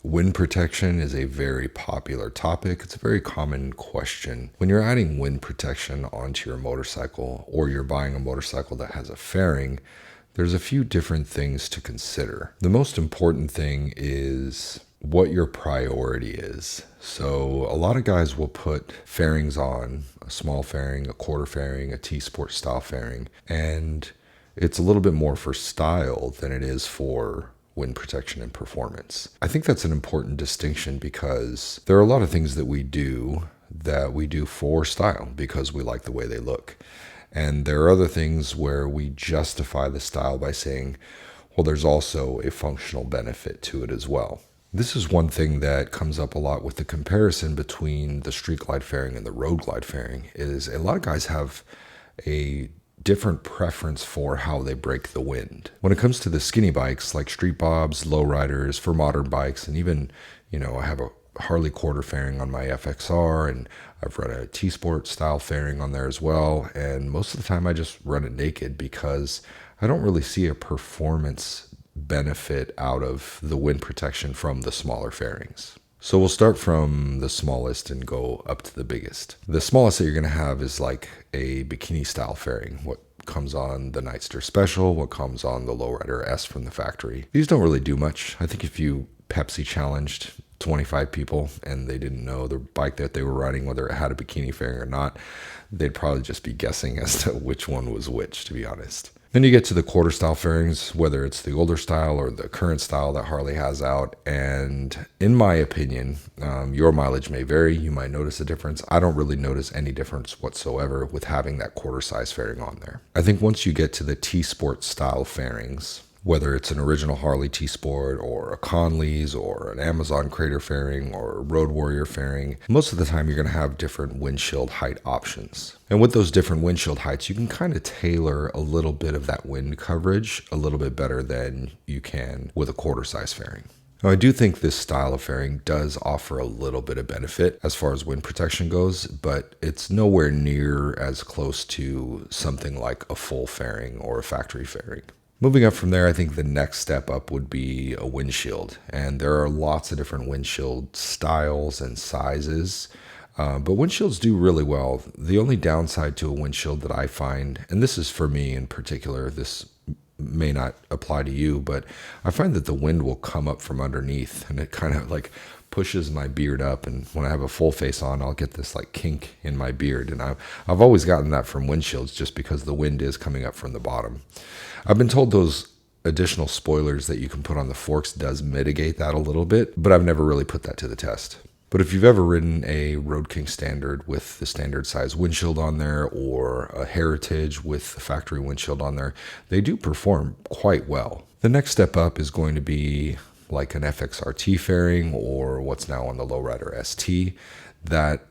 Wind protection is a very popular topic. It's a very common question. When you're adding wind protection onto your motorcycle or you're buying a motorcycle that has a fairing, there's a few different things to consider. The most important thing is what your priority is. So a lot of guys will put fairings on, a small fairing, a quarter fairing, a T-Sport style fairing, and it's a little bit more for style than it is for wind protection and performance. I think that's an important distinction because there are a lot of things that we do for style because we like the way they look. And there are other things where we justify the style by saying, well, there's also a functional benefit to it as well. This is one thing that comes up a lot with the comparison between the street glide fairing and the road glide fairing is a lot of guys have a different preference for how they break the wind. When it comes to the skinny bikes like street bobs, lowriders, for modern bikes, and even, I have a Harley quarter fairing on my FXR, and I've run a T-Sport style fairing on there as well. And most of the time I just run it naked because I don't really see a performance benefit out of the wind protection from the smaller fairings. So we'll start from the smallest and go up to the biggest. The smallest that you're going to have is like a bikini style fairing, what comes on the Nightster Special, what comes on the Lowrider S from the factory. These don't really do much. I think if you Pepsi challenged 25 people and they didn't know the bike that they were riding, whether it had a bikini fairing or not, they'd probably just be guessing as to which one was which, to be honest. Then you get to the quarter style fairings, whether it's the older style or the current style that Harley has out. And in my opinion, your mileage may vary. You might notice a difference. I don't really notice any difference whatsoever with having that quarter size fairing on there. I think once you get to the T-Sport style fairings, whether it's an original Harley T-Sport or a Conley's or an Amazon Crater fairing or a Road Warrior fairing, most of the time you're going to have different windshield height options. And with those different windshield heights, you can kind of tailor a little bit of that wind coverage a little bit better than you can with a quarter size fairing. Now, I do think this style of fairing does offer a little bit of benefit as far as wind protection goes, but it's nowhere near as close to something like a full fairing or a factory fairing. Moving up from there, I think the next step up would be a windshield. And there are lots of different windshield styles and sizes, but windshields do really well. The only downside to a windshield that I find, and this is for me in particular, this may not apply to you, but I find that the wind will come up from underneath and it kind of like pushes my beard up, and when I have a full face on, I'll get this like kink in my beard, and I've always gotten that from windshields just because the wind is coming up from the bottom. I've been told those additional spoilers that you can put on the forks does mitigate that a little bit, but I've never really put that to the test. But if you've ever ridden a Road King Standard with the standard size windshield on there or a Heritage with the factory windshield on there, they do perform quite well. The next step up is going to be like an FXRT fairing or what's now on the Lowrider ST, that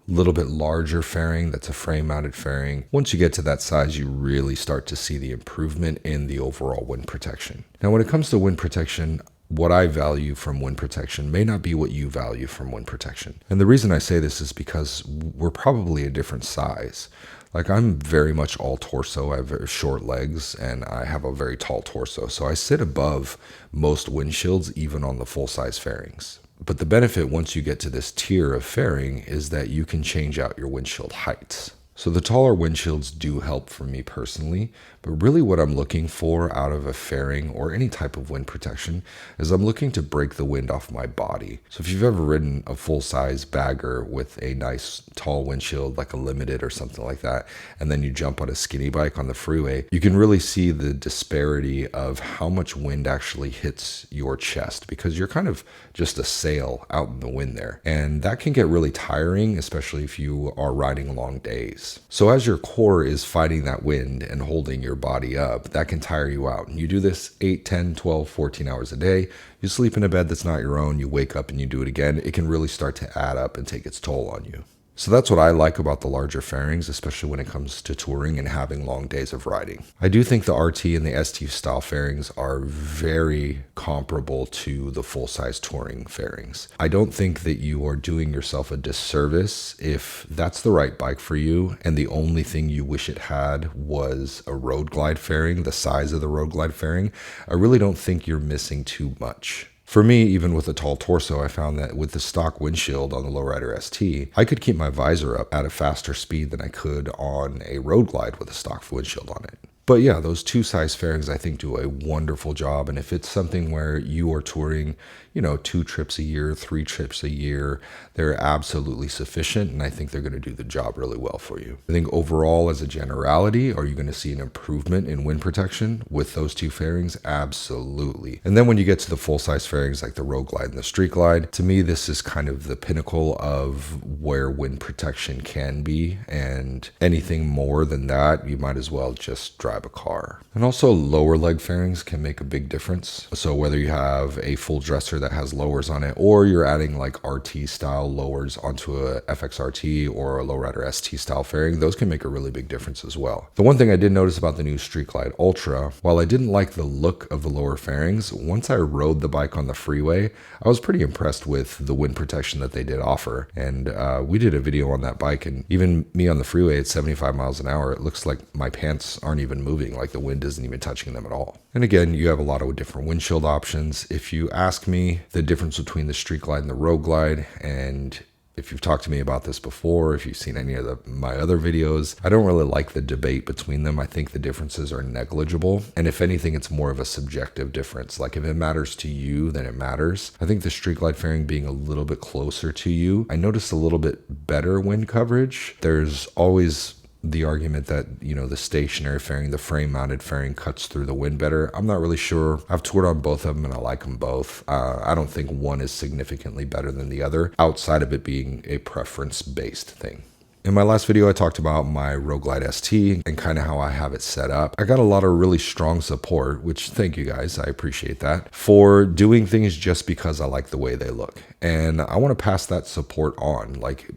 little bit larger fairing that's a frame mounted fairing. Once you get to that size, you really start to see the improvement in the overall wind protection. Now, when it comes to wind protection, what I value from wind protection may not be what you value from wind protection. And the reason I say this is because we're probably a different size. Like, I'm very much all torso. I have very short legs and I have a very tall torso. So I sit above most windshields, even on the full size fairings. But the benefit once you get to this tier of fairing is that you can change out your windshield heights. So the taller windshields do help for me personally, but really what I'm looking for out of a fairing or any type of wind protection is I'm looking to break the wind off my body. So if you've ever ridden a full-size bagger with a nice tall windshield like a Limited or something like that, and then you jump on a skinny bike on the freeway, you can really see the disparity of how much wind actually hits your chest because you're kind of just a sail out in the wind there. And that can get really tiring, especially if you are riding long days. So as your core is fighting that wind and holding your body up, that can tire you out. And you do this 8, 10, 12, 14 hours a day. You sleep in a bed that's not your own. You wake up and you do it again. It can really start to add up and take its toll on you. So that's what I like about the larger fairings, especially when it comes to touring and having long days of riding. I do think the RT and the ST style fairings are very comparable to the full-size touring fairings. I don't think that you are doing yourself a disservice if that's the right bike for you and the only thing you wish it had was a road glide fairing, the size of the road glide fairing. I really don't think you're missing too much. For me, even with a tall torso, I found that with the stock windshield on the Lowrider ST, I could keep my visor up at a faster speed than I could on a Road Glide with a stock windshield on it. But yeah, those two size fairings I think do a wonderful job. And if it's something where you are touring, 2 trips a year, 3 trips a year, they're absolutely sufficient. And I think they're going to do the job really well for you. I think overall, as a generality, are you going to see an improvement in wind protection with those two fairings? Absolutely. And then when you get to the full size fairings like the Road Glide and the Street Glide, to me, this is kind of the pinnacle of where wind protection can be. And anything more than that, you might as well just drive a car. And also lower leg fairings can make a big difference. So whether you have a full dresser that has lowers on it, or you're adding like RT style lowers onto a FXRT or a Lowrider ST style fairing, those can make a really big difference as well. The one thing I did notice about the new Street Glide Ultra, while I didn't like the look of the lower fairings, once I rode the bike on the freeway, I was pretty impressed with the wind protection that they did offer. And we did a video on that bike, and even me on the freeway at 75 miles an hour, it looks like my pants aren't even moving, like the wind isn't even touching them at all. And again, you have a lot of different windshield options. If you ask me the difference between the Street Glide and the Road Glide, and if you've talked to me about this before, if you've seen any of my other videos, I don't really like the debate between them. I think the differences are negligible. And if anything, it's more of a subjective difference. Like if it matters to you, then it matters. I think the Street Glide fairing being a little bit closer to you, I noticed a little bit better wind coverage. There's always the argument that, the stationary fairing, the frame mounted fairing cuts through the wind better. I'm not really sure. I've toured on both of them and I like them both. I don't think one is significantly better than the other outside of it being a preference based thing. In my last video, I talked about my Road Glide ST and kind of how I have it set up. I got a lot of really strong support, which thank you guys, I appreciate that, for doing things just because I like the way they look. And I want to pass that support on. Like,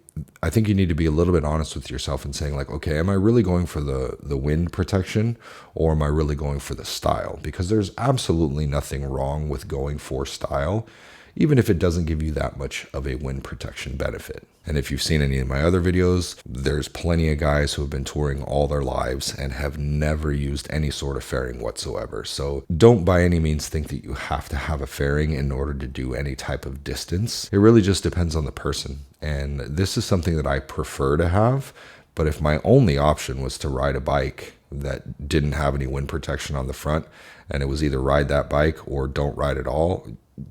I think you need to be a little bit honest with yourself and saying like, okay, am I really going for the wind protection, or am I really going for the style? Because there's absolutely nothing wrong with going for style, even if it doesn't give you that much of a wind protection benefit. And if you've seen any of my other videos, there's plenty of guys who have been touring all their lives and have never used any sort of fairing whatsoever. So don't by any means think that you have to have a fairing in order to do any type of distance. It really just depends on the person. And this is something that I prefer to have. But if my only option was to ride a bike that didn't have any wind protection on the front, and it was either ride that bike or don't ride at all,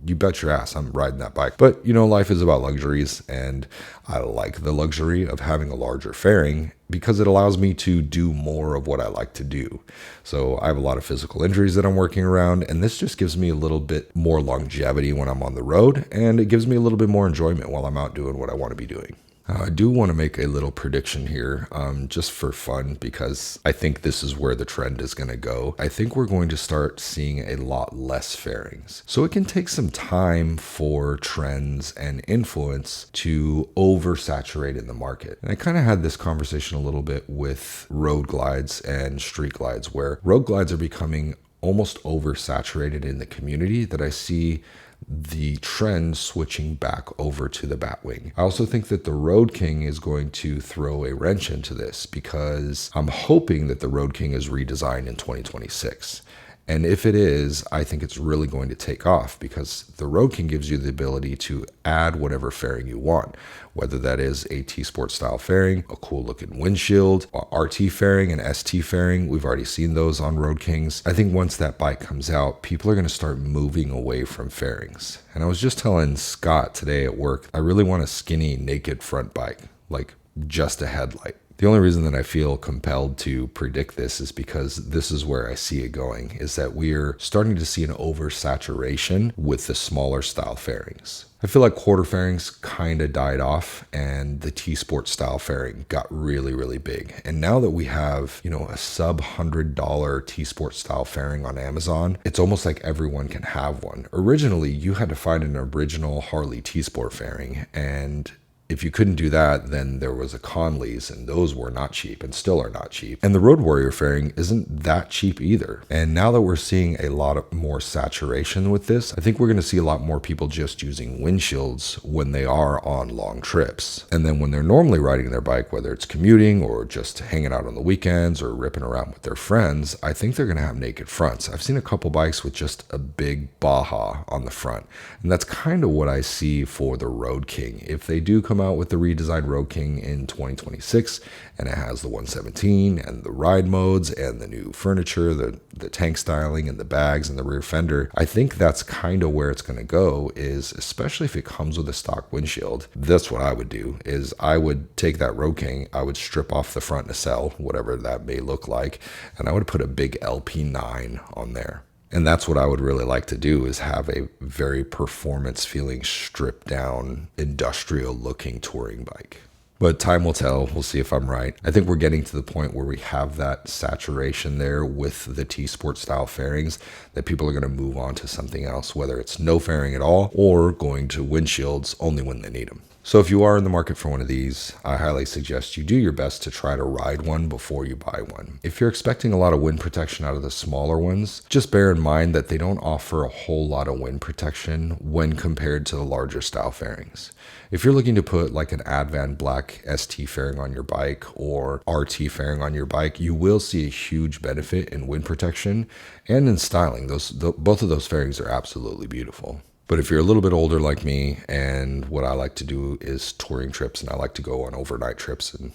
you bet your ass I'm riding that bike. But life is about luxuries, and I like the luxury of having a larger fairing because it allows me to do more of what I like to do. So I have a lot of physical injuries that I'm working around, and this just gives me a little bit more longevity when I'm on the road, and it gives me a little bit more enjoyment while I'm out doing what I want to be doing. I do want to make a little prediction here, just for fun, because I think this is where the trend is going to go. I think we're going to start seeing a lot less fairings. So it can take some time for trends and influence to oversaturate in the market. And I kind of had this conversation a little bit with Road Glides and Street Glides, where Road Glides are becoming almost oversaturated in the community, that I see the trend switching back over to the Batwing. I also think that the Road King is going to throw a wrench into this, because I'm hoping that the Road King is redesigned in 2026. And if it is, I think it's really going to take off, because the Road King gives you the ability to add whatever fairing you want, whether that is a T-Sport style fairing, a cool looking windshield, a RT fairing, an ST fairing. We've already seen those on Road Kings. I think once that bike comes out, people are going to start moving away from fairings. And I was just telling Scott today at work, I really want a skinny naked front bike, like just a headlight. The only reason that I feel compelled to predict this is because this is where I see it going, is that we're starting to see an oversaturation with the smaller style fairings. I feel like quarter fairings kind of died off, and the T-Sport style fairing got really, really big. And now that we have, a sub $100 T-Sport style fairing on Amazon, it's almost like everyone can have one. Originally, you had to find an original Harley T-Sport fairing, and if you couldn't do that, then there was a Conley's, and those were not cheap and still are not cheap. And the Road Warrior fairing isn't that cheap either. And now that we're seeing a lot of more saturation with this, I think we're going to see a lot more people just using windshields when they are on long trips. And then when they're normally riding their bike, whether it's commuting or just hanging out on the weekends or ripping around with their friends, I think they're going to have naked fronts. I've seen a couple bikes with just a big Baja on the front. And that's kind of what I see for the Road King. If they do come out with the redesigned Road King in 2026 and it has the 117 and the ride modes and the new furniture, the tank styling and the bags and the rear fender, I think that's kind of where it's going to go, is especially if it comes with a stock windshield. That's what I would do, is I would take that Road King, I would strip off the front nacelle, whatever that may look like, and I would put a big LP9 on there. And that's what I would really like to do, is have a very performance feeling, stripped down, industrial looking touring bike. But time will tell. We'll see if I'm right. I think we're getting to the point where we have that saturation there with the T-Sport style fairings that people are going to move on to something else, whether it's no fairing at all or going to windshields only when they need them. So if you are in the market for one of these, I highly suggest you do your best to try to ride one before you buy one. If you're expecting a lot of wind protection out of the smaller ones, just bear in mind that they don't offer a whole lot of wind protection when compared to the larger style fairings. If you're looking to put like an Advan Black ST fairing on your bike or RT fairing on your bike, you will see a huge benefit in wind protection and in styling. Both of those fairings are absolutely beautiful. But if you're a little bit older like me, and what I like to do is touring trips, and I like to go on overnight trips and,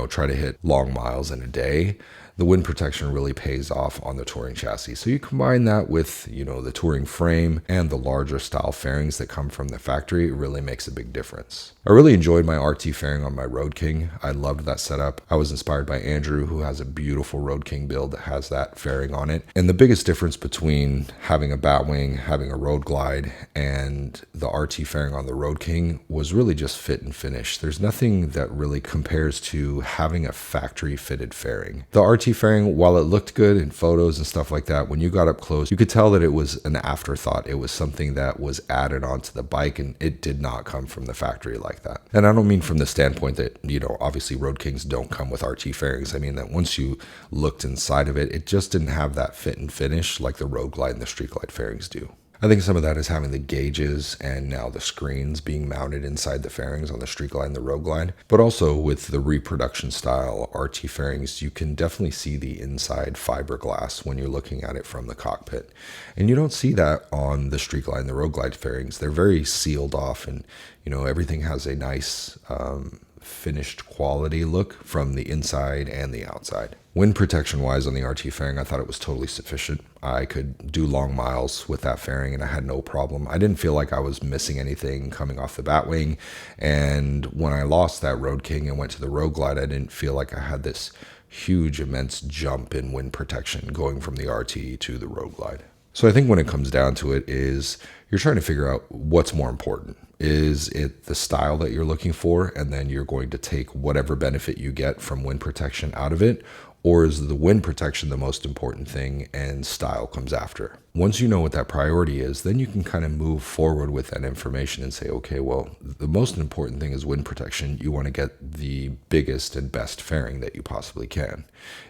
try to hit long miles in a day, the wind protection really pays off on the touring chassis. So you combine that with, the touring frame and the larger style fairings that come from the factory, it really makes a big difference. I really enjoyed my RT fairing on my Road King. I loved that setup. I was inspired by Andrew, who has a beautiful Road King build that has that fairing on it. And the biggest difference between having a Batwing, having a Road Glide, and the RT fairing on the Road King was really just fit and finish. There's nothing that really compares to having a factory fitted fairing. The RT fairing, while it looked good in photos and stuff like that, when you got up close, you could tell that it was an afterthought. It was something that was added onto the bike, and it did not come from the factory like that. And I don't mean from the standpoint that, obviously Road Kings don't come with RT fairings. I mean that once you looked inside of it, it just didn't have that fit and finish like the Road Glide and the Street Glide fairings do. I think some of that is having the gauges and now the screens being mounted inside the fairings on the Street Glide and the Road Glide. But also with the reproduction style RT fairings, you can definitely see the inside fiberglass when you're looking at it from the cockpit. And you don't see that on the Street Glide and the Road Glide fairings. They're very sealed off, and everything has a nice finished quality look from the inside and the outside. Wind protection wise on the RT fairing, I thought it was totally sufficient. I could do long miles with that fairing and I had no problem. I didn't feel like I was missing anything coming off the Batwing. And when I lost that Road King and went to the Road Glide, I didn't feel like I had this huge, immense jump in wind protection going from the RT to the Road Glide. So I think when it comes down to it is you're trying to figure out what's more important. Is it the style that you're looking for, and then you're going to take whatever benefit you get from wind protection out of it? Or is the wind protection the most important thing and style comes after? Once you know what that priority is, then you can kind of move forward with that information and say, okay, well, the most important thing is wind protection. You want to get the biggest and best fairing that you possibly can.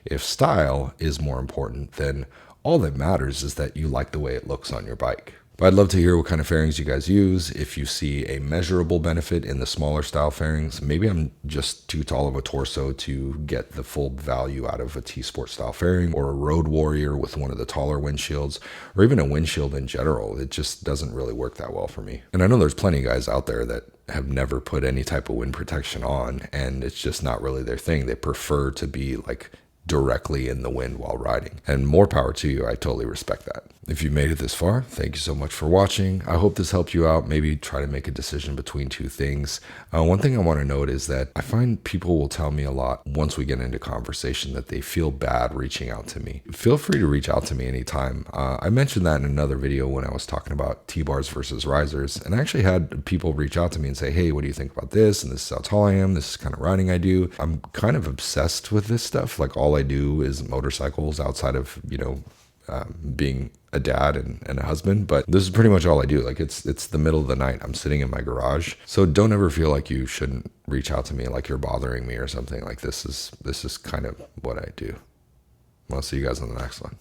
If style is more important, then all that matters is that you like the way it looks on your bike. But I'd love to hear what kind of fairings you guys use. If you see a measurable benefit in the smaller style fairings, maybe I'm just too tall of a torso to get the full value out of a T-Sport style fairing, or a Road Warrior with one of the taller windshields, or even a windshield in general. It just doesn't really work that well for me. And I know there's plenty of guys out there that have never put any type of wind protection on, and it's just not really their thing. They prefer to be like directly in the wind while riding. And more power to you. I totally respect that. If you made it this far, thank you so much for watching. I hope this helped you out. Maybe try to make a decision between two things. One thing I want to note is that I find people will tell me a lot once we get into conversation that they feel bad reaching out to me. Feel free to reach out to me anytime. I mentioned that in another video when I was talking about T-bars versus risers, and I actually had people reach out to me and say, hey, what do you think about this? And this is how tall I am. This is kind of riding I do. I'm kind of obsessed with this stuff. Like all I do is motorcycles outside of, being a dad and a husband, but this is pretty much all I do. Like it's the middle of the night. I'm sitting in my garage. So don't ever feel like you shouldn't reach out to me like you're bothering me or something. Like this is kind of what I do. I'll see you guys on the next one.